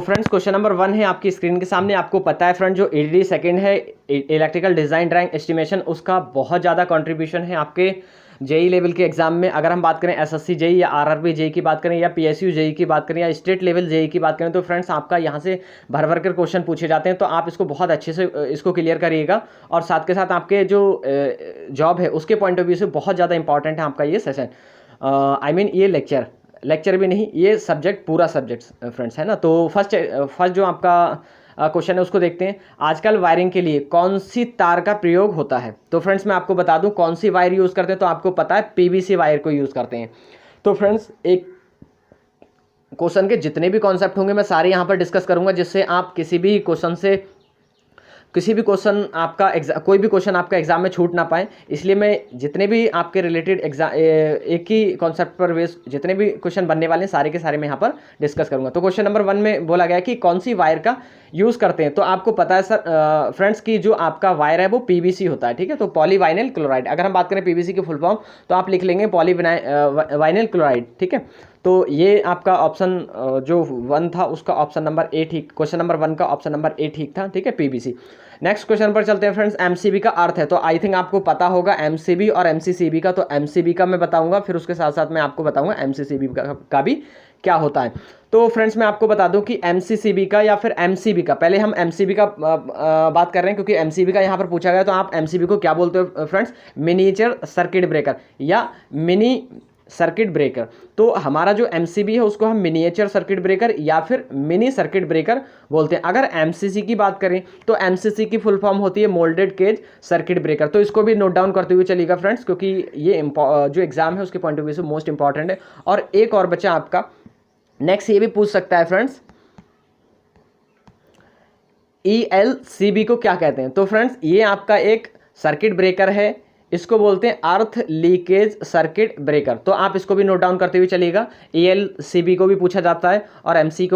Friends question number 1 है आपकी screen के सामने। आपको पता है फ्रेंड जो ईडी सेकंड है इलेक्ट्रिकल डिज़ाइन ड्राइंग एस्टिमेशन, उसका बहुत ज़्यादा कंट्रीब्यूशन है आपके जेई लेवल के एग्जाम में। अगर हम बात करें एसएससी जेई या आरआरबी जेई की बात करें या पीएसयू जेई की बात करें या स्टेट लेवल जेई की बात करें, तो फ्रेंड्स आपका यहाँ से भर भर कर क्वेश्चन पूछे जाते हैं। तो आप इसको बहुत अच्छे से इसको क्लियर करिएगा और साथ के साथ आपके जो जॉब है उसके पॉइंट ऑफ व्यू से बहुत ज़्यादा इंपॉर्टेंट है आपका ये सेशन। आई मीन ये लेक्चर भी नहीं, ये सब्जेक्ट पूरा सब्जेक्ट फ्रेंड्स है ना। तो फर्स्ट जो आपका क्वेश्चन है उसको देखते हैं। आजकल वायरिंग के लिए कौन सी तार का प्रयोग होता है? तो फ्रेंड्स मैं आपको बता दूं कौन सी वायर यूज़ करते हैं। तो आपको पता है पीवीसी वायर को यूज़ करते हैं। तो फ्रेंड्स एक क्वेश्चन के जितने भी कॉन्सेप्ट होंगे मैं सारे यहाँ पर डिस्कस करूँगा, जिससे आप किसी भी क्वेश्चन आपका कोई भी क्वेश्चन आपका एग्जाम में छूट ना पाए। इसलिए मैं जितने भी आपके रिलेटेड एग्जाम एक ही कॉन्सेप्ट पर बेस जितने भी क्वेश्चन बनने वाले हैं सारे के सारे मैं यहाँ पर डिस्कस करूंगा। तो क्वेश्चन नंबर 1 में बोला गया कि कौन सी वायर का यूज़ करते हैं। तो आपको पता है सर फ्रेंड्स की जो आपका वायर है वो पीवीसी होता है, ठीक है। तो पॉलीवाइनिल क्लोराइड, अगर हम बात करें पीवीसी की फुल फॉर्म तो आप लिख लेंगे पॉलीवाइनिल क्लोराइड, ठीक है। तो ये आपका ऑप्शन जो 1 था उसका ऑप्शन नंबर ए ठीक, क्वेश्चन नंबर 1 का ऑप्शन नंबर ए ठीक था, ठीक है, पीवीसी। नेक्स्ट क्वेश्चन पर चलते हैं फ्रेंड्स। एमसीबी का अर्थ है, तो आई थिंक आपको पता होगा एमसीबी और एमसीसीबी का। तो एमसीबी का मैं बताऊंगा, फिर उसके साथ साथ मैं आपको बताऊंगा एमसीसीबी का भी क्या होता है। तो फ्रेंड्स मैं आपको बता दूं कि एमसीसीबी का या फिर एमसीबी का, पहले हम एमसीबी का बात कर रहे हैं क्योंकि एमसीबी का यहाँ पर पूछा गया। तो आप एमसीबी को क्या बोलते हो फ्रेंड्स? मिनिएचर सर्किट ब्रेकर या मिनी सर्किट ब्रेकर। तो हमारा जो एमसीबी है उसको हम मिनिएचर सर्किट ब्रेकर या फिर मिनी सर्किट ब्रेकर बोलते हैं। अगर एमसीसी की बात करें तो एमसीसी की फुल फॉर्म होती है मोल्डेड केज सर्किट ब्रेकर। तो इसको भी नोट डाउन करते हुए चलिएगा फ्रेंड्स, क्योंकि ये जो एग्जाम है उसके पॉइंट ऑफ व्यू से मोस्ट इंपॉर्टेंट है। और एक और बच्चा आपका नेक्स्ट ये भी पूछ सकता है फ्रेंड्स, ELCB को क्या कहते हैं? तो फ्रेंड्स ये आपका एक सर्किट ब्रेकर है, इसको बोलते हैं अर्थ लीकेज सर्किट ब्रेकर। तो आप इसको भी नोट डाउन करते हुए चलिएगा। ELCB को भी पूछा जाता है और एमसीबी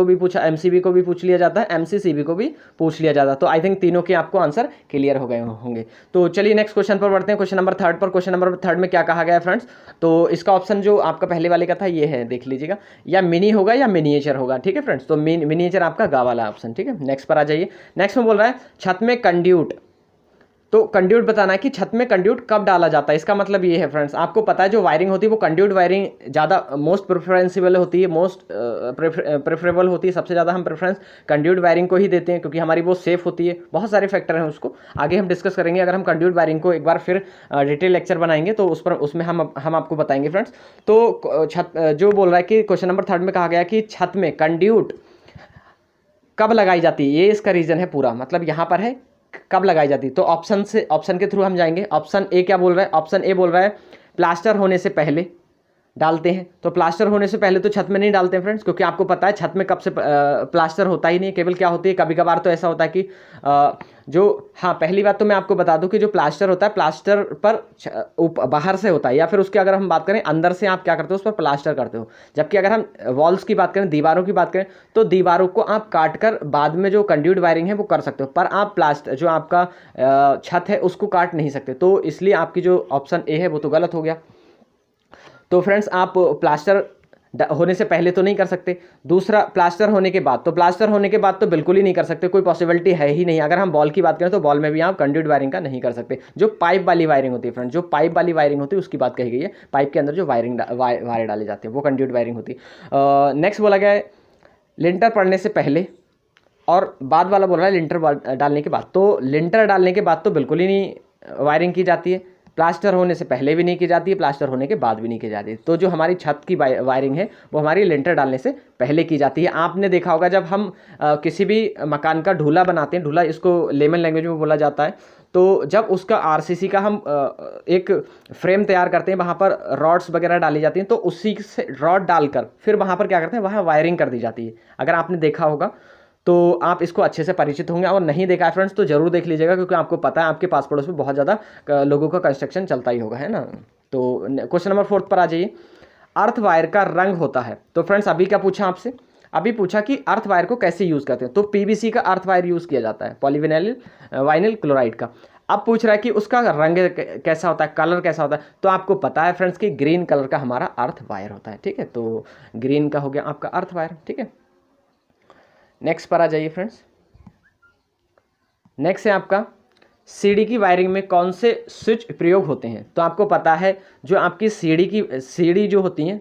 को भी पूछ लिया जाता है, MCCB को भी पूछ लिया जाता है। तो आई थिंक तीनों के आपको आंसर क्लियर हो गए होंगे। तो चलिए नेक्स्ट क्वेश्चन पर बढ़ते हैं, क्वेश्चन नंबर 3 पर। क्वेश्चन नंबर 3 में क्या कहा गया है फ्रेंड्स? तो इसका ऑप्शन जो आपका पहले वाले का था ये है, देख लीजिएगा, या मिनी होगा या मिनिएचर होगा, ठीक है फ्रेंड्स। तो मिनिएचर आपका गा वाला ऑप्शन, ठीक है। नेक्स्ट पर आ जाइए। नेक्स्ट में बोल रहा है छत में कंड्यूट। तो कंड्यूट बताना है कि छत में कंड्यूट कब डाला जाता है। इसका मतलब ये है फ्रेंड्स, आपको पता है जो वायरिंग होती है वो कंड्यूट वायरिंग ज़्यादा मोस्ट प्रेफरेंसिबल होती है, मोस्ट प्रेफरेबल होती है। सबसे ज़्यादा हम प्रेफरेंस कंड्यूट वायरिंग को ही देते हैं क्योंकि हमारी वो सेफ होती है। बहुत सारे फैक्टर हैं, उसको आगे हम डिस्कस करेंगे। अगर हम कंड्यूट वायरिंग को एक बार फिर डिटेल लेक्चर बनाएंगे तो उसमें हम आपको बताएंगे फ्रेंड्स। तो छत जो बोल रहा है कि क्वेश्चन नंबर 3 में कहा गया कि छत में कंड्यूट कब लगाई जाती है, ये इसका रीजन है पूरा, मतलब यहाँ पर है कब लगाई जाती है। तो ऑप्शन के थ्रू हम जाएंगे। ऑप्शन ए क्या बोल रहा है? ऑप्शन ए बोल रहा है प्लास्टर होने से पहले डालते हैं। तो प्लास्टर होने से पहले तो छत में नहीं डालते हैं फ्रेंड्स, क्योंकि आपको पता है छत में कब से प्लास्टर होता ही नहीं। केवल क्या होती है, कभी कभार तो ऐसा होता है कि पहली बात तो मैं आपको बता दूं कि जो प्लास्टर होता है प्लास्टर पर बाहर से होता है, या फिर उसके अगर हम बात करें अंदर से आप क्या करते हो, उस पर प्लास्टर करते हो। जबकि अगर हम वॉल्स की बात करें, दीवारों की बात करें, तो दीवारों को आप काट कर बाद में जो कंड्यूट वायरिंग है वो कर सकते हो, पर आप प्लास्टर जो आपका छत है उसको काट नहीं सकते। तो इसलिए आपकी जो ऑप्शन ए है वो तो गलत हो गया। तो फ्रेंड्स आप प्लास्टर होने से पहले तो नहीं कर सकते। दूसरा प्लास्टर होने के बाद, तो प्लास्टर होने के बाद तो बिल्कुल ही नहीं कर सकते, कोई पॉसिबिलिटी है ही नहीं। अगर हम बॉल की बात करें तो बॉल में भी आप कंड्यूट वायरिंग का नहीं कर सकते। जो पाइप वाली वायरिंग होती है फ्रेंड्स, जो पाइप वाली वायरिंग होती है उसकी बात कही गई है। पाइप के अंदर जो वायर डाले जाते हैं वो कंड्यूट वायरिंग होती है। नेक्स्ट बोला गया है लिंटर पड़ने से पहले, और बाद वाला बोल रहा है लिंटर डालने के बाद। तो लिंटर डालने के बाद तो बिल्कुल ही नहीं वायरिंग की जाती है, प्लास्टर होने से पहले भी नहीं की जाती है, प्लास्टर होने के बाद भी नहीं की जाती है। तो जो हमारी छत की वायरिंग है वो हमारी लिंटर डालने से पहले की जाती है। आपने देखा होगा जब हम किसी भी मकान का ढूला बनाते हैं, ढूला इसको लेमन लैंग्वेज में बोला जाता है, तो जब उसका आरसीसी का हम एक फ्रेम तैयार करते हैं, वहाँ पर रॉड्स वगैरह डाली जाती हैं, तो उसी से रॉड डालकर फिर वहाँ पर क्या करते हैं, वहाँ वायरिंग कर दी जाती है। अगर आपने देखा होगा तो आप इसको अच्छे से परिचित होंगे, और नहीं देखा है फ्रेंड्स तो जरूर देख लीजिएगा, क्योंकि आपको पता है आपके पास पड़ोस में बहुत ज़्यादा लोगों का कंस्ट्रक्शन चलता ही होगा, है ना। तो क्वेश्चन नंबर 4 पर आ जाइए। अर्थ वायर का रंग होता है। तो फ्रेंड्स अभी क्या पूछा आपसे? अभी पूछा कि अर्थ वायर को कैसे यूज़ करते हैं। तो पीवीसी का अर्थ वायर यूज़ किया जाता है, वाइनिल क्लोराइड का। अब पूछ रहा है कि उसका रंग कैसा होता है, कलर कैसा होता है। तो आपको पता है फ्रेंड्स कि ग्रीन कलर का हमारा अर्थ वायर होता है, ठीक है। तो ग्रीन का हो गया आपका अर्थ वायर, ठीक है। नेक्स्ट पर आ जाइए फ्रेंड्स। नेक्स्ट है आपका सीडी की वायरिंग में कौन से स्विच प्रयोग होते हैं। तो आपको पता है जो आपकी सीडी जो होती हैं,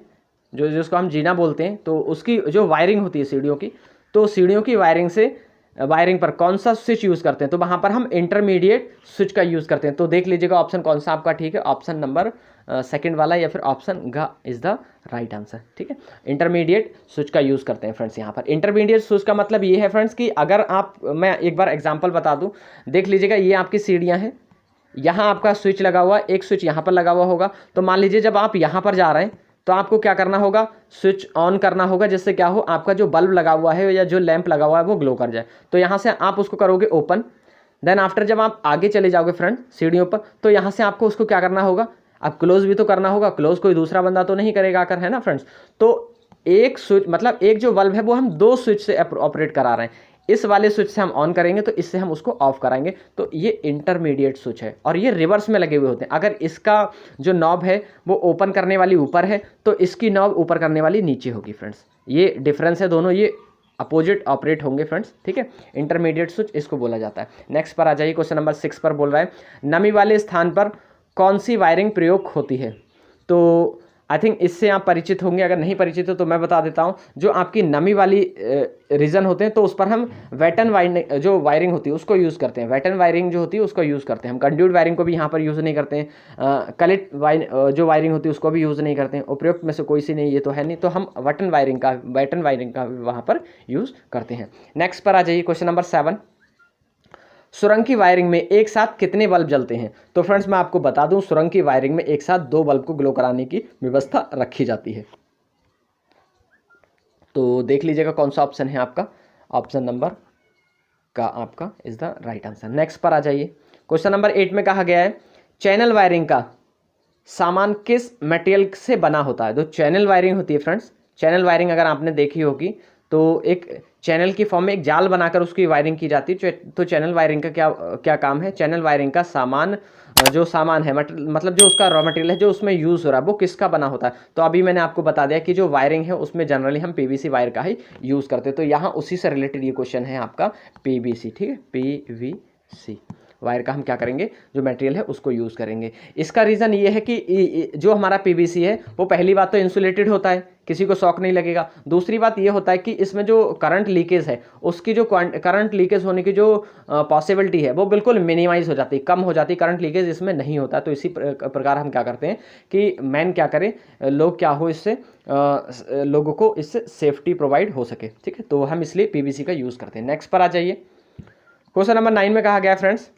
जो जिसको हम जीना बोलते हैं, तो उसकी जो वायरिंग होती है सीढ़ियों की, तो सीढ़ियों की वायरिंग पर कौन सा स्विच यूज़ करते हैं। तो वहाँ पर हम इंटरमीडिएट स्विच का यूज़ करते हैं। तो देख लीजिएगा ऑप्शन कौन सा आपका ठीक है, ऑप्शन नंबर सेकंड वाला या फिर ऑप्शन ग इज़ द राइट आंसर। ठीक है, इंटरमीडिएट स्विच का यूज़ करते हैं फ्रेंड्स। यहाँ पर इंटरमीडिएट स्विच का मतलब ये है फ्रेंड्स कि अगर आप, मैं एक बार एग्जांपल बता दूँ, देख लीजिएगा ये आपकी सीढ़ियाँ हैं, यहाँ आपका स्विच लगा हुआ, एक स्विच यहाँ पर लगा हुआ होगा। तो मान लीजिए जब आप यहाँ पर जा रहे हैं तो आपको क्या करना होगा, स्विच ऑन करना होगा, जिससे क्या हो, आपका जो बल्ब लगा हुआ है या जो लैंप लगा हुआ है वो ग्लो कर जाए। तो यहाँ से आप उसको करोगे ओपन, देन आफ्टर जब आप आगे चले जाओगे फ्रंट सीढ़ियों पर, तो यहाँ से आपको उसको क्या करना होगा, अब क्लोज भी तो करना होगा। क्लोज कोई दूसरा बंदा तो नहीं करेगा आकर, है ना फ्रेंड्स। तो एक स्विच मतलब एक जो बल्ब है वो हम दो स्विच से ऑपरेट करा रहे हैं। इस वाले स्विच से हम ऑन करेंगे तो इससे हम उसको ऑफ कराएंगे। तो ये इंटरमीडिएट स्विच है और ये रिवर्स में लगे हुए होते हैं। अगर इसका जो नॉब है वो ओपन करने वाली ऊपर है तो इसकी नॉब ऊपर करने वाली नीचे होगी फ्रेंड्स। ये डिफरेंस है, दोनों ये अपोजिट ऑपरेट होंगे फ्रेंड्स। ठीक है, इंटरमीडिएट स्विच इसको बोला जाता है। नेक्स्ट पर आ जाइए, क्वेश्चन नंबर 6 पर बोल रहा है नमी वाले स्थान पर कौन सी वायरिंग प्रयोग होती है। तो आई थिंक इससे आप परिचित होंगे, अगर नहीं परिचित हो तो मैं बता देता हूँ। जो आपकी नमी वाली रीजन होते हैं तो उस पर हम वेटन वायरिंग जो वायरिंग होती है उसको यूज़ करते हैं। वेटन वायरिंग जो होती है उसको यूज़ करते हैं हम। कंड्यूट वायरिंग को भी यहाँ पर यूज़ नहीं करते हैं। कलेक्ट जो वायरिंग होती है उसको भी यूज़ नहीं करते हैं। उपयुक्त में से कोई सी नहीं, ये तो है नहीं, तो हम वेटन वायरिंग का वहाँ पर यूज़ करते हैं। नेक्स्ट पर आ जाइए, क्वेश्चन नंबर 7, सुरंग की वायरिंग में एक साथ कितने बल्ब जलते हैं। तो फ्रेंड्स मैं आपको बता दूं, सुरंग की वायरिंग में एक साथ 2 बल्ब को ग्लो कराने की व्यवस्था रखी जाती है। तो देख लीजिएगा कौन सा ऑप्शन है आपका, ऑप्शन नंबर का आपका is the right answer. Next पर आ जाइए, क्वेश्चन नंबर 8 में कहा गया है चैनल वायरिंग का सामान किस मटेरियल से बना होता है। तो चैनल वायरिंग होती है फ्रेंड्स, चैनल वायरिंग अगर आपने देखी होगी तो एक चैनल की फॉर्म में एक जाल बनाकर उसकी वायरिंग की जाती है। तो चैनल वायरिंग का क्या काम है, चैनल वायरिंग का जो सामान है, मतलब जो उसका रॉ मटेरियल है जो उसमें यूज़ हो रहा है वो किसका बना होता है। तो अभी मैंने आपको बता दिया कि जो वायरिंग है उसमें जनरली हम पीवीसी वायर का ही यूज़ करते हैं। तो यहाँ उसी से रिलेटेड ये क्वेश्चन है आपका, पीवीसी। ठीक है, पीवीसी वायर का हम क्या करेंगे, जो मटेरियल है उसको यूज़ करेंगे। इसका रीज़न ये है कि जो हमारा पीवीसी है वो पहली बात तो इंसुलेटेड होता है, किसी को शॉक नहीं लगेगा। दूसरी बात ये होता है कि इसमें जो करंट लीकेज है उसकी जो करंट लीकेज होने की जो पॉसिबिलिटी है वो बिल्कुल मिनिमाइज हो जाती है, कम हो जाती है, करंट लीकेज इसमें नहीं होता। तो इसी प्रकार हम क्या करते हैं कि मैन क्या करें, लोग क्या हो इससे लोगों को इससे सेफ्टी प्रोवाइड हो सके। ठीक है, तो हम इसलिए पीवीसी का यूज़ करते हैं। नेक्स्ट पर आ जाइए, क्वेश्चन नंबर 9 में कहा गया फ्रेंड्स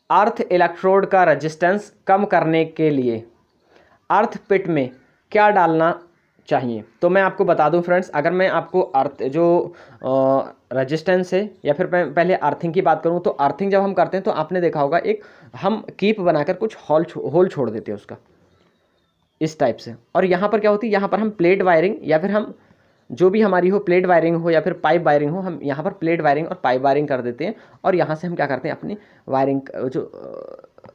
अर्थ इलेक्ट्रोड का रेजिस्टेंस कम करने के लिए अर्थ पिट में क्या डालना चाहिए। तो मैं आपको बता दूं फ्रेंड्स, अगर मैं आपको अर्थ जो रेजिस्टेंस है या फिर पहले अर्थिंग की बात करूं, तो अर्थिंग जब हम करते हैं तो आपने देखा होगा एक हम कीप बनाकर कुछ होल छोड़ देते हैं उसका, इस टाइप से। और यहाँ पर क्या होती है, यहाँ पर हम प्लेट वायरिंग या फिर हम जो भी हमारी हो, प्लेट वायरिंग हो या फिर पाइप वायरिंग हो, हम यहाँ पर प्लेट वायरिंग और पाइप वायरिंग कर देते हैं। और यहाँ से हम क्या करते हैं, अपनी वायरिंग जो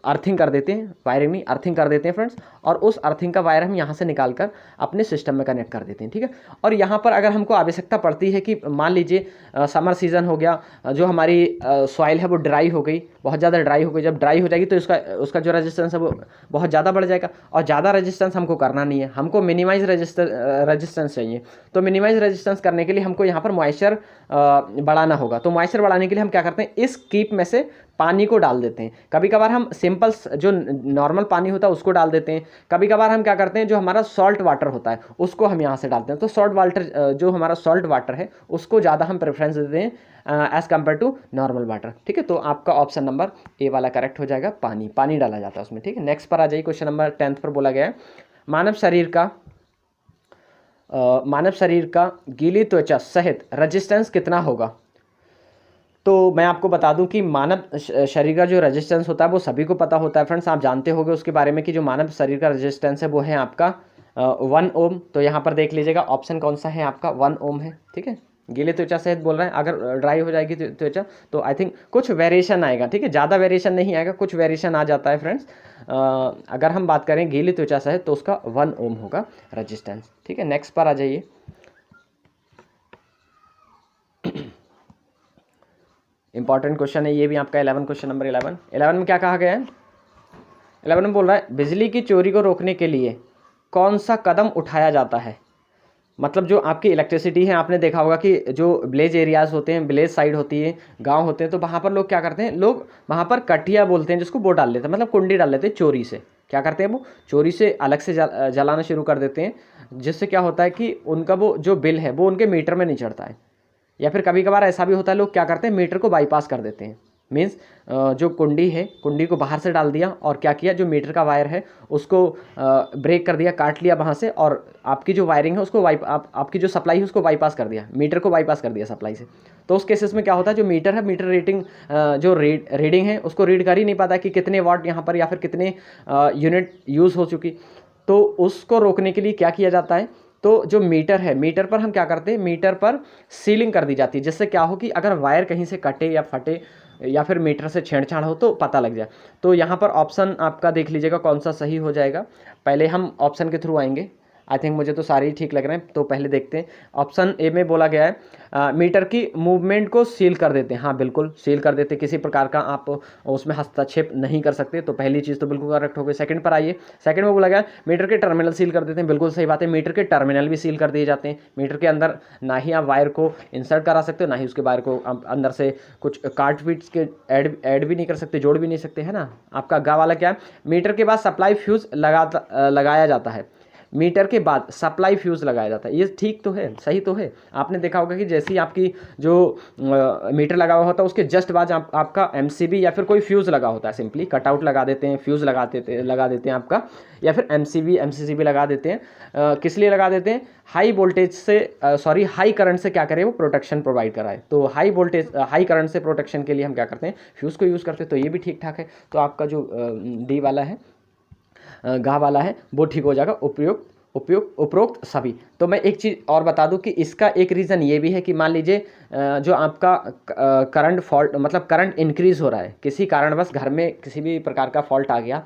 अर्थिंग कर देते हैं, वायरिंग नहीं अर्थिंग कर देते हैं फ्रेंड्स। और उस अर्थिंग का वायर हम यहाँ से निकाल कर अपने सिस्टम में कनेक्ट कर देते हैं। ठीक है, और यहाँ पर अगर हमको आवश्यकता पड़ती है कि मान लीजिए समर सीज़न हो गया, जो हमारी सॉइल है वो ड्राई हो गई, बहुत ज़्यादा ड्राई हो गई, जब ड्राई हो जाएगी तो उसका जो रेजिस्टेंस है वो बहुत ज़्यादा बढ़ जाएगा। और ज़्यादा रेजिस्टेंस हमको करना नहीं है, हमको मिनिमाइज रेजिस्टेंस चाहिए। तो मिनिमाइज रेजिस्टेंस करने के लिए हमको यहाँ पर मॉइस्चर बढ़ाना होगा। तो मॉइस्चर बढ़ाने के लिए हम क्या करते हैं, इस कीप में से पानी को डाल देते हैं। कभी कभार हम सिंपल जो नॉर्मल पानी होता है उसको डाल देते हैं। कभी कभार हम क्या करते हैं, जो हमारा सॉल्ट वाटर होता है उसको हम यहाँ से डालते हैं। तो सॉल्ट वाटर जो हमारा सॉल्ट वाटर है उसको ज़्यादा हम प्रेफरेंस देते हैं as compare to normal water. ठीक है, तो आपका ऑप्शन नंबर ए वाला करेक्ट हो जाएगा, पानी डाला जाता है उसमें। ठीक है, नेक्स्ट पर आ जाइए, क्वेश्चन नंबर 10 पर बोला गया है मानव शरीर का गीली त्वचा सहित रेजिस्टेंस कितना होगा। तो मैं आपको बता दूं कि मानव शरीर का जो रेजिस्टेंस होता है वो सभी को पता होता है फ्रेंड्स, आप जानते होंगे उसके बारे में कि जो मानव शरीर का रेजिस्टेंस है वो है आपका 1 ओम। तो यहाँ पर देख लीजिएगा ऑप्शन कौन सा है आपका, 1 ओम है। ठीक है, गीले त्वचा सहित बोल रहे हैं, अगर ड्राई हो जाएगी त्वचा तो आई थिंक कुछ वेरिएशन आएगा। ठीक है, ज़्यादा वेरिएशन नहीं आएगा, कुछ वेरिएशन आ जाता है फ्रेंड्स। अगर हम बात करें गीली त्वचा सहित तो उसका 1 ओम होगा रेजिस्टेंस। ठीक है, नेक्स्ट पर आ जाइए, इंपॉर्टेंट क्वेश्चन है ये भी आपका 11 क्वेश्चन नंबर 11 में क्या कहा गया है? 11 में बोल रहा है बिजली की चोरी को रोकने के लिए कौन सा कदम उठाया जाता है। मतलब जो आपकी इलेक्ट्रिसिटी है, आपने देखा होगा कि जो विलेज एरियाज़ होते हैं, विलेज साइड होती है, गांव होते हैं, तो वहाँ पर लोग क्या करते हैं, लोग वहाँ पर कटिया बोलते हैं जिसको, वो डाल लेते हैं, मतलब कुंडी डाल लेते हैं चोरी से। क्या करते हैं, वो चोरी से अलग से जलाना शुरू कर देते हैं, जिससे क्या होता है कि उनका वो जो बिल है वो उनके मीटर में नहीं चढ़ता है। या फिर कभी कभार ऐसा भी होता है, लोग क्या करते हैं, मीटर को बाईपास कर देते हैं। मीन्स जो कुंडी है, कुंडी को बाहर से डाल दिया और क्या किया, जो मीटर का वायर है उसको ब्रेक कर दिया, काट लिया वहाँ से, और आपकी जो वायरिंग है उसको आपकी जो सप्लाई है उसको बाईपास कर दिया, मीटर को बाईपास कर दिया सप्लाई से। तो उस केसेस में क्या होता है, जो मीटर है, मीटर रेटिंग जो रीडिंग है उसको रीड कर ही नहीं पाता कि कितने वाट यहाँ पर या फिर कितने यूनिट यूज़ हो चुकी। तो उसको रोकने के लिए क्या किया जाता है, तो जो मीटर है, मीटर पर हम क्या करते हैं, मीटर पर सीलिंग कर दी जाती है, जिससे क्या हो कि अगर वायर कहीं से कटे या फटे या फिर मीटर से छेड़छाड़ हो तो पता लग जाए। तो यहाँ पर ऑप्शन आपका देख लीजिएगा कौन सा सही हो जाएगा। पहले हम ऑप्शन के थ्रू आएंगे, आई थिंक मुझे तो सारे ही ठीक लग रहे हैं। तो पहले देखते हैं, ऑप्शन ए में बोला गया है मीटर की मूवमेंट को सील कर देते हैं। हाँ बिल्कुल सील कर देते हैं, किसी प्रकार का आप उसमें हस्तक्षेप नहीं कर सकते। तो पहली चीज़ तो बिल्कुल करेक्ट हो गई। सेकंड पर आइए, सेकंड में बोला गया मीटर के टर्मिनल सील कर देते हैं। बिल्कुल सही बात है, मीटर के टर्मिनल भी सील कर दिए जाते हैं। मीटर के अंदर ना ही आप वायर को इंसर्ट करा सकते हो, ना ही उसके वायर को आप अंदर से कुछ काट पीट के ऐड भी नहीं कर सकते, जोड़ भी नहीं सकते, है ना। आपका गा वाला क्या है, मीटर के बाद सप्लाई फ्यूज लगाया जाता है। मीटर के बाद सप्लाई फ्यूज़ लगाया जाता है, ये ठीक तो है, सही तो है। आपने देखा होगा कि जैसे ही आपकी जो मीटर लगा हुआ होता है उसके जस्ट बाद आपका एमसीबी या फिर कोई फ्यूज़ लगा होता है, सिंपली कटआउट लगा देते हैं, फ्यूज़ लगा देते हैं आपका, या फिर एमसीबी लगा देते हैं। किस लिए लगा देते हैं, हाई वोल्टेज से हाई करंट से क्या करें, वो प्रोटेक्शन प्रोवाइड कराए। तो हाई करंट से प्रोटेक्शन के लिए हम क्या करते हैं, फ्यूज़ को यूज़ करते हैं। तो ये भी ठीक ठाक है। तो आपका जो डी वाला है, गा वाला है, वो ठीक हो जाएगा, उपरोक्त सभी। तो मैं एक चीज़ और बता दूं कि इसका एक रीज़न ये भी है कि मान लीजिए जो आपका करंट फॉल्ट, मतलब करंट इंक्रीज़ हो रहा है, किसी कारणवश घर में किसी भी प्रकार का फॉल्ट आ गया,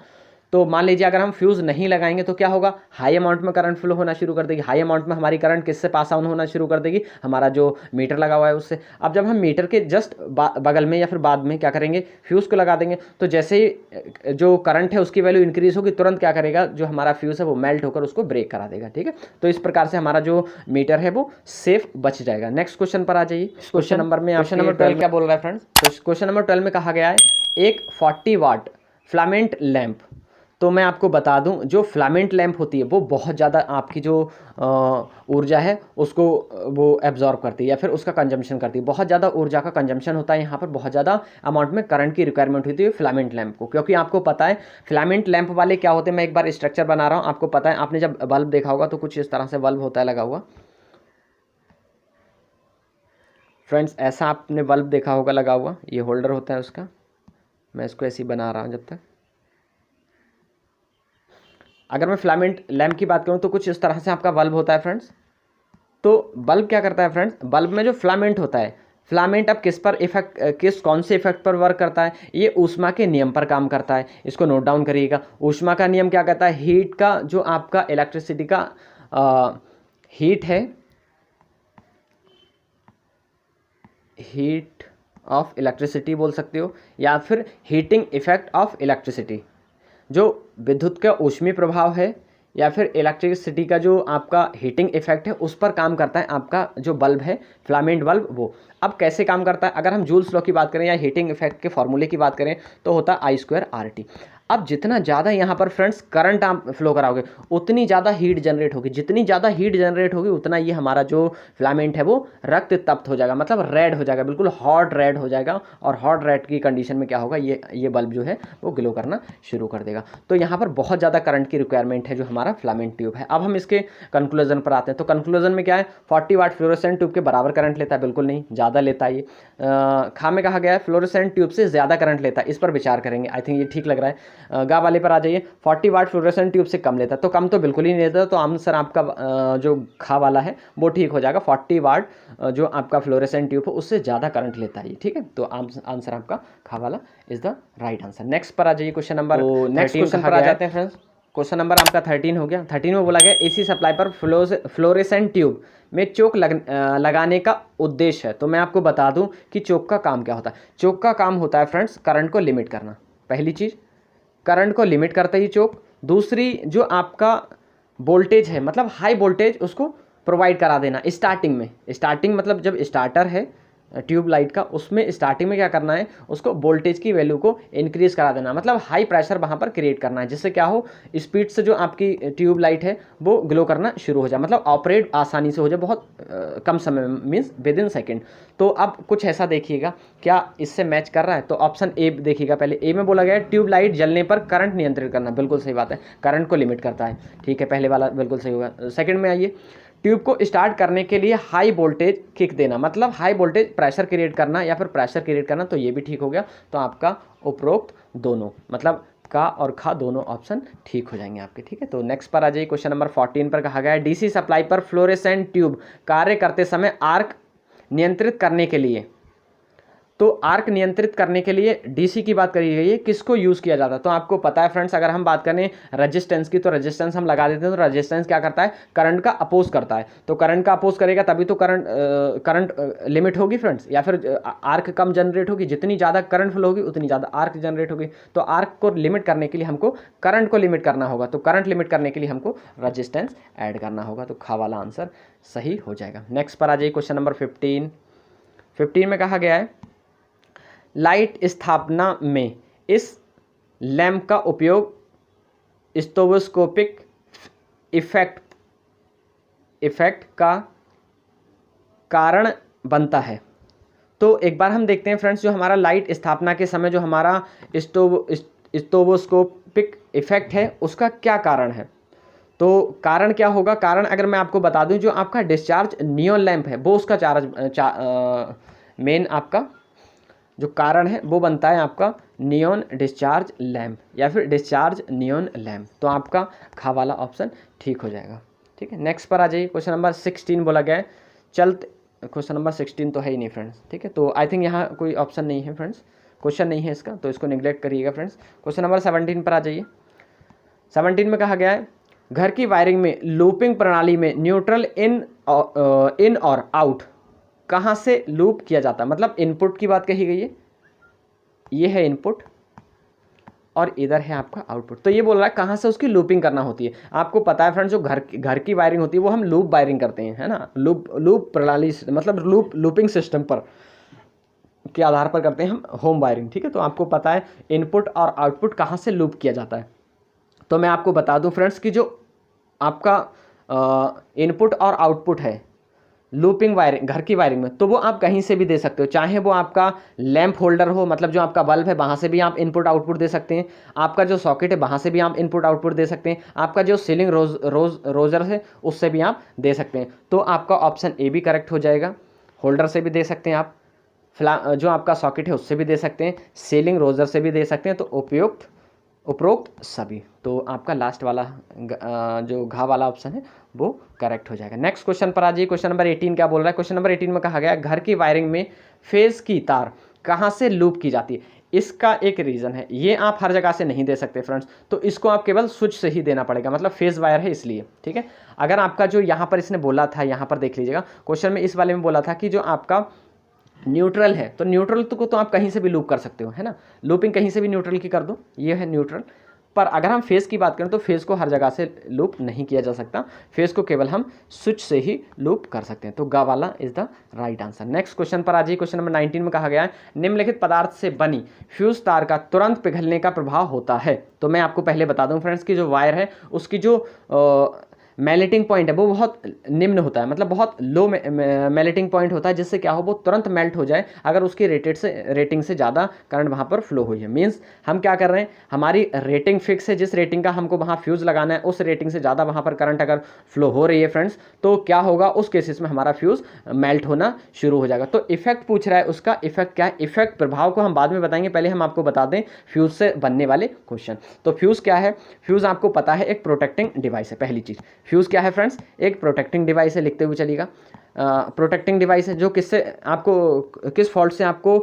तो मान लीजिए अगर हम फ्यूज़ नहीं लगाएंगे तो क्या होगा, हाई अमाउंट में करंट फ्लो होना शुरू कर देगी। हाई अमाउंट में हमारी करंट किससे पास ऑन होना शुरू कर देगी, हमारा जो मीटर लगा हुआ है उससे। अब जब हम मीटर के जस्ट बगल में या फिर बाद में क्या करेंगे, फ्यूज़ को लगा देंगे, तो जैसे ही जो करंट है उसकी वैल्यू इंक्रीज़ होगी, तुरंत क्या करेगा, जो हमारा फ्यूज़ है वो मेल्ट होकर उसको ब्रेक करा देगा। ठीक है, तो इस प्रकार से हमारा जो मीटर है वो सेफ बच जाएगा। नेक्स्ट क्वेश्चन पर आ जाइए। क्वेश्चन नंबर 12 क्या बोल रहा है फ्रेंड्स, तो क्वेश्चन नंबर 12 में कहा गया है एक 40 वाट फिलामेंट लैंप। तो मैं आपको बता दूं, जो फिलामेंट लैंप होती है वो बहुत ज़्यादा आपकी जो ऊर्जा है उसको वो एब्जॉर्ब करती है या फिर उसका कंजम्पशन करती है। बहुत ज़्यादा ऊर्जा का कंजम्पशन होता है यहाँ पर, बहुत ज़्यादा अमाउंट में करंट की रिक्वायरमेंट होती है फिलामेंट लैंप को। क्योंकि आपको पता है फिलामेंट लैंप वाले क्या होते हैं, मैं एक बार स्ट्रक्चर बना रहा हूँ, आपको पता है, आपने जब बल्ब देखा होगा तो कुछ इस तरह से बल्ब होता है लगा हुआ। फ्रेंड्स ऐसा आपने बल्ब देखा होगा लगा हुआ, ये होल्डर होता है उसका। मैं इसको ऐसे ही बना रहा हूँ जब तक। अगर मैं फिलामेंट लैंप की बात करूं तो कुछ इस तरह से आपका बल्ब होता है फ्रेंड्स। तो बल्ब क्या करता है फ्रेंड्स, बल्ब में जो फिलामेंट होता है, फिलामेंट अब कौन से इफेक्ट पर वर्क करता है, ये ऊष्मा के नियम पर काम करता है। इसको नोट डाउन करिएगा। ऊष्मा का नियम क्या कहता है, हीट का जो आपका इलेक्ट्रिसिटी का हीट है, हीट ऑफ इलेक्ट्रिसिटी बोल सकते हो, या फिर हीटिंग इफेक्ट ऑफ इलेक्ट्रिसिटी। जो विद्युत का ऊष्मीय प्रभाव है या फिर इलेक्ट्रिसिटी का जो आपका हीटिंग इफेक्ट है उस पर काम करता है आपका जो बल्ब है, फिलामेंट बल्ब वो। अब कैसे काम करता है, अगर हम जूल्स लॉ की बात करें या हीटिंग इफेक्ट के फॉर्मूले की बात करें तो होता है I²RT। अब जितना ज़्यादा यहाँ पर फ्रेंड्स करंट आप फ्लो कराओगे उतनी ज़्यादा हीट जनरेट होगी, जितनी ज़्यादा हीट जनरेट होगी उतना ये हमारा जो फिलामेंट है वो रक्त तप्त हो जाएगा, मतलब रेड हो जाएगा, बिल्कुल हॉट रेड हो जाएगा। और हॉट रेड की कंडीशन में क्या होगा, ये बल्ब जो है वो ग्लो करना शुरू कर देगा। तो यहाँ पर बहुत ज़्यादा करंट की रिक्वायरमेंट है जो हमारा फिलामेंट ट्यूब है। अब हम इसके कंक्लूजन पर आते हैं। तो कंक्लूजन में क्या है, 40 वाट फ्लोरोसेंट ट्यूब के बराबर करंट लेता है, बिल्कुल नहीं, ज़्यादा लेता है ये। खा में कहा गया है फ्लोरोसेंट ट्यूब से ज़्यादा करंट लेता है, इस पर विचार करेंगे, आई थिंक ये ठीक लग रहा है। गा वाले पर आ जाइए, 40 वाट फ्लोरोसेंट ट्यूब से कम लेता है, तो कम तो बिल्कुल ही नहीं लेता। तो आंसर आपका जो खा वाला है वो ठीक हो जाएगा। 40 वाट जो आपका फ्लोरोसेंट ट्यूब है उससे ज़्यादा करंट लेता है, ठीक है। तो आंसर आपका खा वाला is the right answer. Next पर आ जाइए क्वेश्चन नंबर, नेक्स्ट क्वेश्चन पर आ जाते हैं फ्रेंड्स। क्वेश्चन नंबर आपका 13 हो गया। 13 में बोला गया एसी सप्लाई पर फ्लोरेसेंट ट्यूब में चोक लगाने का उद्देश्य है। तो मैं आपको बता दूं कि चोक का काम क्या होता है। चोक का काम होता है फ्रेंड्स करंट को लिमिट करना, पहली चीज़ करंट को लिमिट करता ही चोक। दूसरी जो आपका वोल्टेज है मतलब हाई वोल्टेज उसको प्रोवाइड करा देना स्टार्टिंग में। स्टार्टिंग मतलब जब स्टार्टर है ट्यूब लाइट का, उसमें स्टार्टिंग में क्या करना है, उसको वोल्टेज की वैल्यू को इंक्रीज करा देना, मतलब हाई प्रेशर वहाँ पर क्रिएट करना है, जिससे क्या हो स्पीड से जो आपकी ट्यूब लाइट है वो ग्लो करना शुरू हो जाए, मतलब ऑपरेट आसानी से हो जाए बहुत कम समय में, मीन्स विद इन सेकेंड। तो अब कुछ ऐसा देखिएगा क्या इससे मैच कर रहा है। तो ऑप्शन ए देखिएगा, पहले ए में बोला गया है ट्यूब लाइट जलने पर करंट नियंत्रित करना, बिल्कुल सही बात है, करंट को लिमिट करता है, ठीक है, पहले वाला बिल्कुल सही होगा। सेकंड में आइए, ट्यूब को स्टार्ट करने के लिए हाई वोल्टेज किक देना, मतलब हाई वोल्टेज प्रेशर क्रिएट करना या फिर प्रेशर क्रिएट करना, तो ये भी ठीक हो गया। तो आपका उपरोक्त दोनों मतलब का और खा दोनों ऑप्शन ठीक हो जाएंगे आपके, ठीक है। तो नेक्स्ट पर आ जाइए, क्वेश्चन नंबर 14 पर कहा गया है डीसी सप्लाई पर फ्लोरेसेंट ट्यूब कार्य करते समय आर्क नियंत्रित करने के लिए, तो आर्क नियंत्रित करने के लिए डीसी की बात करी गई है, किसको यूज़ किया जाता है। तो आपको पता है फ्रेंड्स, अगर हम बात करें रेजिस्टेंस की, तो रेजिस्टेंस हम लगा देते हैं, तो रेजिस्टेंस क्या करता है, करंट का अपोज करता है। तो करंट का अपोज करेगा तभी तो करंट लिमिट होगी फ्रेंड्स, या फिर आर्क कम जनरेट होगी, जितनी ज़्यादा करंट फ्लो होगी उतनी ज़्यादा आर्क जनरेट होगी। तो आर्क को लिमिट करने के लिए हमको करंट को लिमिट करना होगा, तो करंट लिमिट करने के लिए हमको रजिस्टेंस ऐड करना होगा। तो खा वाला आंसर सही हो जाएगा। नेक्स्ट पर आ जाइए, क्वेश्चन नंबर 15 में कहा गया है लाइट स्थापना में इस लैंप का उपयोग स्ट्रोबोस्कोपिक इफेक्ट का कारण बनता है। तो एक बार हम देखते हैं फ्रेंड्स, जो हमारा लाइट स्थापना के समय जो हमारा स्ट्रोबोस्कोपिक इफेक्ट है उसका क्या कारण है। तो कारण क्या होगा, कारण अगर मैं आपको बता दूं, जो आपका डिस्चार्ज नियॉन लैंप है वो उसका मेन आपका जो कारण है वो बनता है आपका नियॉन डिस्चार्ज लैम्प या फिर डिस्चार्ज नियॉन लैम्प। तो आपका खा वाला ऑप्शन ठीक हो जाएगा, ठीक है। नेक्स्ट पर आ जाइए, क्वेश्चन नंबर 16 बोला गया है क्वेश्चन नंबर 16 तो है ही नहीं फ्रेंड्स, ठीक है। तो आई थिंक यहाँ कोई ऑप्शन नहीं है फ्रेंड्स, क्वेश्चन नहीं है इसका, तो इसको निगलेक्ट करिएगा फ्रेंड्स। क्वेश्चन नंबर 17 पर आ जाइए। 17 में कहा गया है घर की वायरिंग में लूपिंग प्रणाली में न्यूट्रल इन और आउट कहाँ से लूप किया जाता है, मतलब इनपुट की बात कही गई है, ये है इनपुट और इधर है आपका आउटपुट। तो ये बोल रहा है कहाँ से उसकी लूपिंग करना होती है। आपको पता है फ्रेंड्स, जो घर की वायरिंग होती है वो हम लूप वायरिंग करते हैं, है ना, लूप प्रणाली मतलब लूपिंग सिस्टम पर के आधार पर करते हैं हम होम वायरिंग, ठीक है। तो आपको पता है इनपुट और आउटपुट कहाँ से लूप किया जाता है। तो मैं आपको बता दूं फ्रेंड्स कि जो आपका इनपुट और आउटपुट है लूपिंग वायरिंग घर की वायरिंग में, तो वो आप कहीं से भी दे सकते हो, चाहे वो आपका लैंप होल्डर हो, मतलब जो आपका बल्ब है वहाँ से भी आप इनपुट आउटपुट दे सकते हैं, आपका जो सॉकेट है वहाँ से भी आप इनपुट आउटपुट दे सकते हैं, आपका जो सीलिंग रोजर है उससे भी आप दे सकते हैं। तो आपका ऑप्शन ए भी करेक्ट हो जाएगा, होल्डर से भी दे सकते हैं आप, जो आपका सॉकेट है उससे भी दे सकते हैं, सीलिंग रोजर से भी दे सकते हैं, तो उपरोक्त सभी। तो आपका लास्ट वाला जो घा वाला ऑप्शन है वो करेक्ट हो जाएगा। नेक्स्ट क्वेश्चन पर आ जाइए, क्वेश्चन नंबर 18 क्या बोल रहा है। क्वेश्चन नंबर 18 में कहा गया घर की वायरिंग में फेज की तार कहाँ से लूप की जाती है। इसका एक रीज़न है, ये आप हर जगह से नहीं दे सकते फ्रेंड्स, तो इसको आप केवल स्विच से ही देना पड़ेगा, मतलब फेज वायर है इसलिए, ठीक है। अगर आपका जो यहाँ पर इसने बोला था, यहाँ पर देख लीजिएगा क्वेश्चन में इस वाले में बोला था कि जो आपका न्यूट्रल है, तो न्यूट्रल को तो आप कहीं से भी लूप कर सकते हो, है ना, लूपिंग कहीं से भी न्यूट्रल की कर दो, ये है न्यूट्रल। पर अगर हम फेज़ की बात करें तो फेज़ को हर जगह से लूप नहीं किया जा सकता, फेज़ को केवल हम स्विच से ही लूप कर सकते हैं। तो गा वाला is the right answer. Next question पर आ जाइए, क्वेश्चन नंबर 19 में कहा गया है निम्नलिखित पदार्थ से बनी फ्यूज तार का तुरंत पिघलने का प्रभाव होता है। तो मैं आपको पहले बता दूं फ्रेंड्स कि जो वायर है उसकी जो मेल्टिंग पॉइंट है वो बहुत निम्न होता है, मतलब बहुत लो मेल्टिंग पॉइंट होता है, जिससे क्या हो वो तुरंत मेल्ट हो जाए अगर उसकी रेटिंग से ज़्यादा करंट वहाँ पर फ्लो हुई है। मींस हम क्या कर रहे हैं, हमारी रेटिंग फिक्स है, जिस रेटिंग का हमको वहाँ फ्यूज़ लगाना है उस रेटिंग से ज़्यादा वहाँ पर करंट अगर फ्लो हो रही है फ्रेंड्स, तो क्या होगा उस केसेस में हमारा फ्यूज़ मेल्ट होना शुरू हो जाएगा। तो इफेक्ट पूछ रहा है, उसका इफेक्ट क्या है, इफेक्ट प्रभाव को हम बाद में बताएंगे, पहले हम आपको बता दें फ्यूज़ से बनने वाले क्वेश्चन। तो फ्यूज़ क्या है, फ्यूज़ आपको पता है एक प्रोटेक्टिंग डिवाइस है। पहली चीज़ फ्यूज़ क्या है फ्रेंड्स, एक प्रोटेक्टिंग डिवाइस है, लिखते हुए चलिएगा। प्रोटेक्टिंग डिवाइस है जो किससे आपको किस फॉल्ट से आपको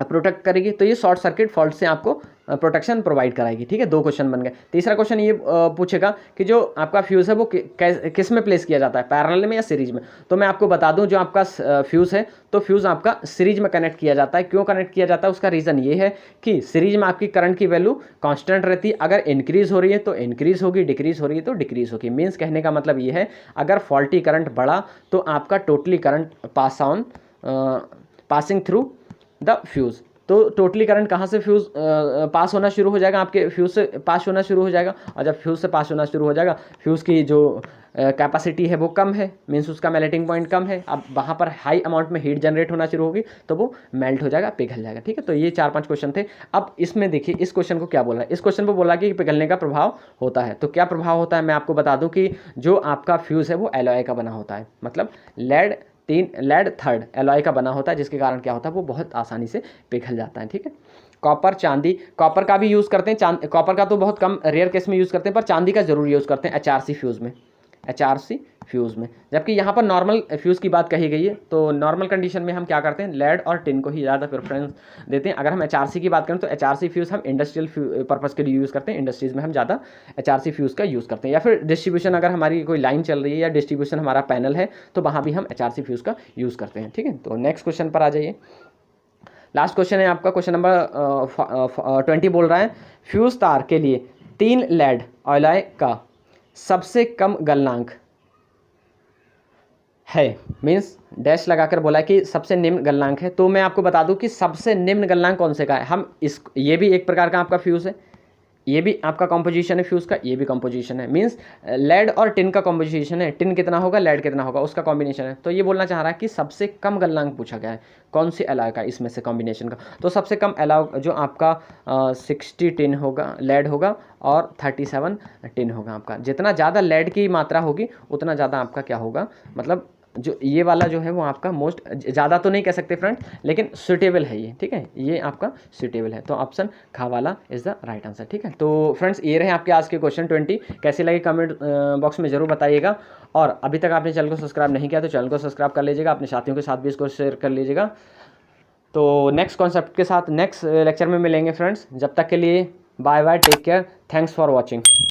प्रोटेक्ट करेगी, तो ये शॉर्ट सर्किट फॉल्ट से आपको प्रोटेक्शन प्रोवाइड कराएगी। ठीक है, 2 क्वेश्चन बन गए। तीसरा क्वेश्चन ये पूछेगा कि जो आपका फ्यूज़ है वो किस में प्लेस किया जाता है, पैरेलल में या सीरीज में। तो मैं आपको बता दूं, जो आपका फ्यूज़ है तो फ्यूज़ आपका सीरीज में कनेक्ट किया जाता है। क्यों कनेक्ट किया जाता है, उसका रीज़न ये है कि सीरीज में आपकी करंट की वैल्यू कांस्टेंट रहती है। अगर इंक्रीज़ हो रही है तो इंक्रीज़ होगी, डिक्रीज़ हो रही है तो डिक्रीज़ होगी। मीन्स कहने का मतलब ये है, अगर फॉल्टी करंट बढ़ा तो आपका totally current passing through the fuse. तो टोटली करंट कहाँ से फ्यूज़ पास होना शुरू हो जाएगा, आपके फ्यूज़ से पास होना शुरू हो जाएगा। और जब फ्यूज़ से पास होना शुरू हो जाएगा, फ्यूज़ की जो कैपेसिटी है वो कम है, मीन्स उसका मेल्टिंग पॉइंट कम है। अब वहाँ पर हाई अमाउंट में हीट जनरेट होना शुरू होगी तो वो मेल्ट हो जाएगा, पिघल जाएगा। ठीक है, तो ये 4-5 क्वेश्चन थे। अब इसमें देखिए इस क्वेश्चन को क्या बोल रहा है। इस क्वेश्चन पर बोला कि पिघलने का प्रभाव होता है। तो क्या प्रभाव होता है, मैं आपको बता दूँ कि जो आपका फ्यूज़ है वो एलॉय का बना होता है, मतलब लेड थर्ड एलॉय का बना होता है, जिसके कारण क्या होता है वो बहुत आसानी से पिघल जाता है। ठीक है, कॉपर, चांदी, कॉपर का भी यूज़ करते हैं, कॉपर का तो बहुत कम रेयर केस में यूज़ करते हैं, पर चांदी का जरूर यूज़ करते हैं HRC फ्यूज़ में। जबकि यहाँ पर नॉर्मल फ्यूज़ की बात कही गई है, तो नॉर्मल कंडीशन में हम क्या करते हैं, लेड और टिन को ही ज़्यादा प्रेफरेंस देते हैं। अगर हम HRC की बात करें तो HRC फ्यूज़ हम इंडस्ट्रियल पर्पज़ के लिए यूज़ करते हैं। इंडस्ट्रीज़ में हम ज़्यादा HRC फ्यूज़ का यूज़ करते हैं, या फिर डिस्ट्रीब्यूशन, अगर हमारी कोई लाइन चल रही है या डिस्ट्रीब्यूशन हमारा पैनल है तो वहाँ भी हम HRC फ्यूज़ का यूज़ करते हैं। ठीक है, तो नेक्स्ट क्वेश्चन पर आ जाइए। लास्ट क्वेश्चन है आपका, क्वेश्चन नंबर 20 बोल रहा है, फ्यूज़ तार के लिए 3 लेड एलॉय का सबसे कम गलनांक है, मीन्स डैश लगाकर बोला है कि सबसे निम्न गलनांक है। तो मैं आपको बता दूं कि सबसे निम्न गलनांक कौन से का है। हम ये भी एक प्रकार का आपका फ्यूज़ है, ये भी आपका कंपोजिशन है फ्यूज़ का, ये भी कंपोजिशन है। मींस लेड और टिन का कंपोजिशन है, टिन कितना होगा लेड कितना होगा उसका कॉम्बिनेशन है। तो ये बोलना चाह रहा है कि सबसे कम गलनांक पूछा गया है कौन सी एलॉय का, इसमें से कॉम्बिनेशन का। तो सबसे कम एलॉय जो आपका 60 टिन होगा, लेड होगा, और 37 टिन होगा। आपका जितना ज़्यादा लेड की मात्रा होगी उतना ज़्यादा आपका क्या होगा, मतलब जो ये वाला जो है वो आपका मोस्ट, ज़्यादा तो नहीं कह सकते फ्रेंड, लेकिन सुटेबल है ये। ठीक है, ये आपका सुटेबल है, तो ऑप्शन खा वाला इज़ द राइट आंसर। ठीक है, तो फ्रेंड्स ये रहे आपके आज के क्वेश्चन 20। कैसे लगे कमेंट बॉक्स में ज़रूर बताइएगा। और अभी तक आपने चैनल को सब्सक्राइब नहीं किया तो चैनल को सब्सक्राइब कर लीजिएगा, अपने साथियों के साथ भी इसको शेयर कर लीजिएगा। तो नेक्स्ट कॉन्सेप्ट के साथ नेक्स्ट लेक्चर में मिलेंगे फ्रेंड्स। जब तक के लिए bye bye, take care, thanks for watching.